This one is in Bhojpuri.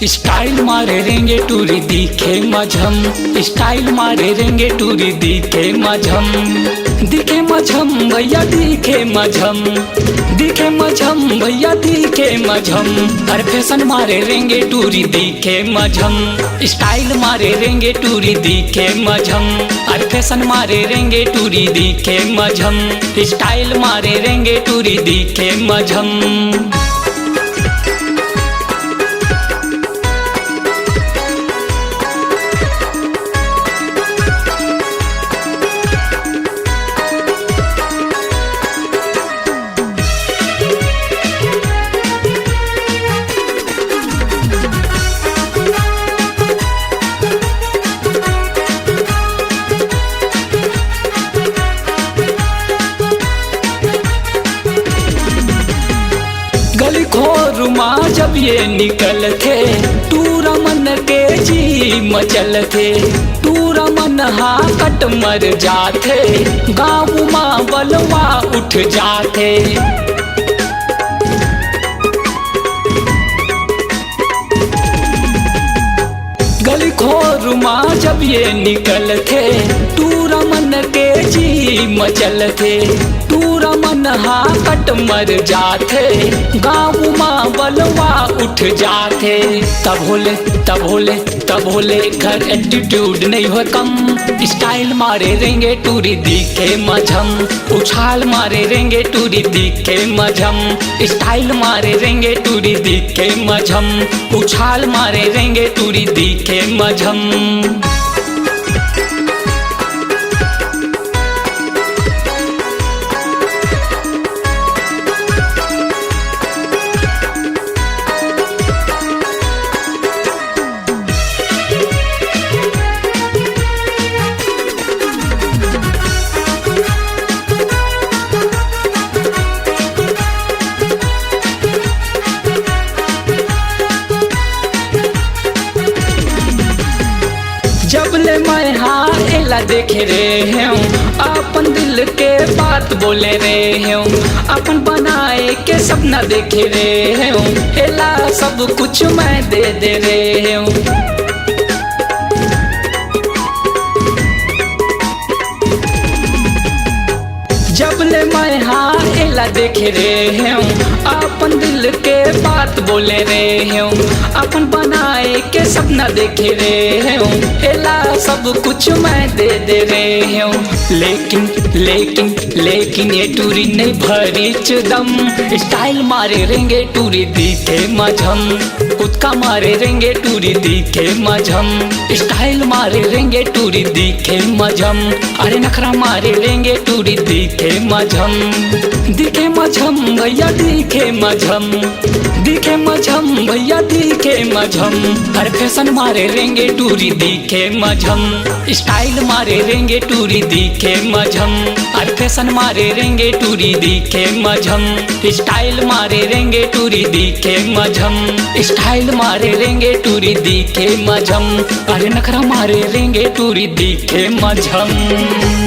स्टाइल मारे रेंगे टूरी दिखे मझम, स्टाइल मारे रेंगे टूरी दिखे मझम, दिखे मझम भैया दिखे मझम, दिखे मझम भैया दिखे मझम। हर फैशन मारे रेंगे टूरी दिखे मझम, स्टाइल मारे रेंगे टूरी दिखे मझम, हर फैशन मारे रेंगे टूरी दिखे मझम, स्टाइल मारे रेंगे टूरी दिखे मझम। गली खोरुमा जब ये निकल थे, टूरा मन के जी मचल थे, टूरा मन हाकट मर जाते, गाँव माँ बलवा उठ जाते। गली खोरुमा जब ये निकल थे, टूरा मन के जी मचल थे, टूरा मन हाकट मर जाते, गाँव माँ बलवा उठ जाते। तब होले घर एटीट्यूड नहीं हो कम, स्टाइल मारे रेंगे टूरी दिखे मझम, उछाल मारे रेंगे टूरी दिखे मझम, स्टाइल मारे रेंगे टूरी दिखे मझम, उछाल मारे रेंगे टूरी दिखे मझम। जब ले मैं हाँ एला देखे रहे हूँ, अपन दिल के बात बोले रहे हूँ, अपन बनाए के सपना देखे रहे हूँ, एला सब कुछ मैं दे दे रहे हूँ। जब ले मैं हाँ एला देखे रहे हूँ, अपन दिल के बात बोले रहे हूँ, अपन बनाए के सपना देखे रहे हूँ, एला सब कुछ मैं दे दे रहे हूँ। लेकिन ये टूरी नहीं भरी दम, स्टाइल मारे रेंगे टूरी दिखे मझम, उतका मारे रेंगे टूरी दिखे मझम, स्टाइल मारे रेंगे टूरी दिखे मझम, अरे नखरा मारे रेंगे टूरी दिखे मझम, दिखे मझम भैया दिखे मझम, दिखे मझम भैया दिखे मझम। हर फैशन मारे रेंगे टूरी दिखे मझम, स्टाइल मारे रेंगे टूरी दिखे मझम, हर फैशन मारे रेंगे टूरी दिखे मझम, स्टाइल मारे रेंगे टूरी दिखे मझम, स्टाइल मारे रेंगे टूरी दिखे मझम, अरे नखरा मारे रेंगे टूरी दिखे मझम।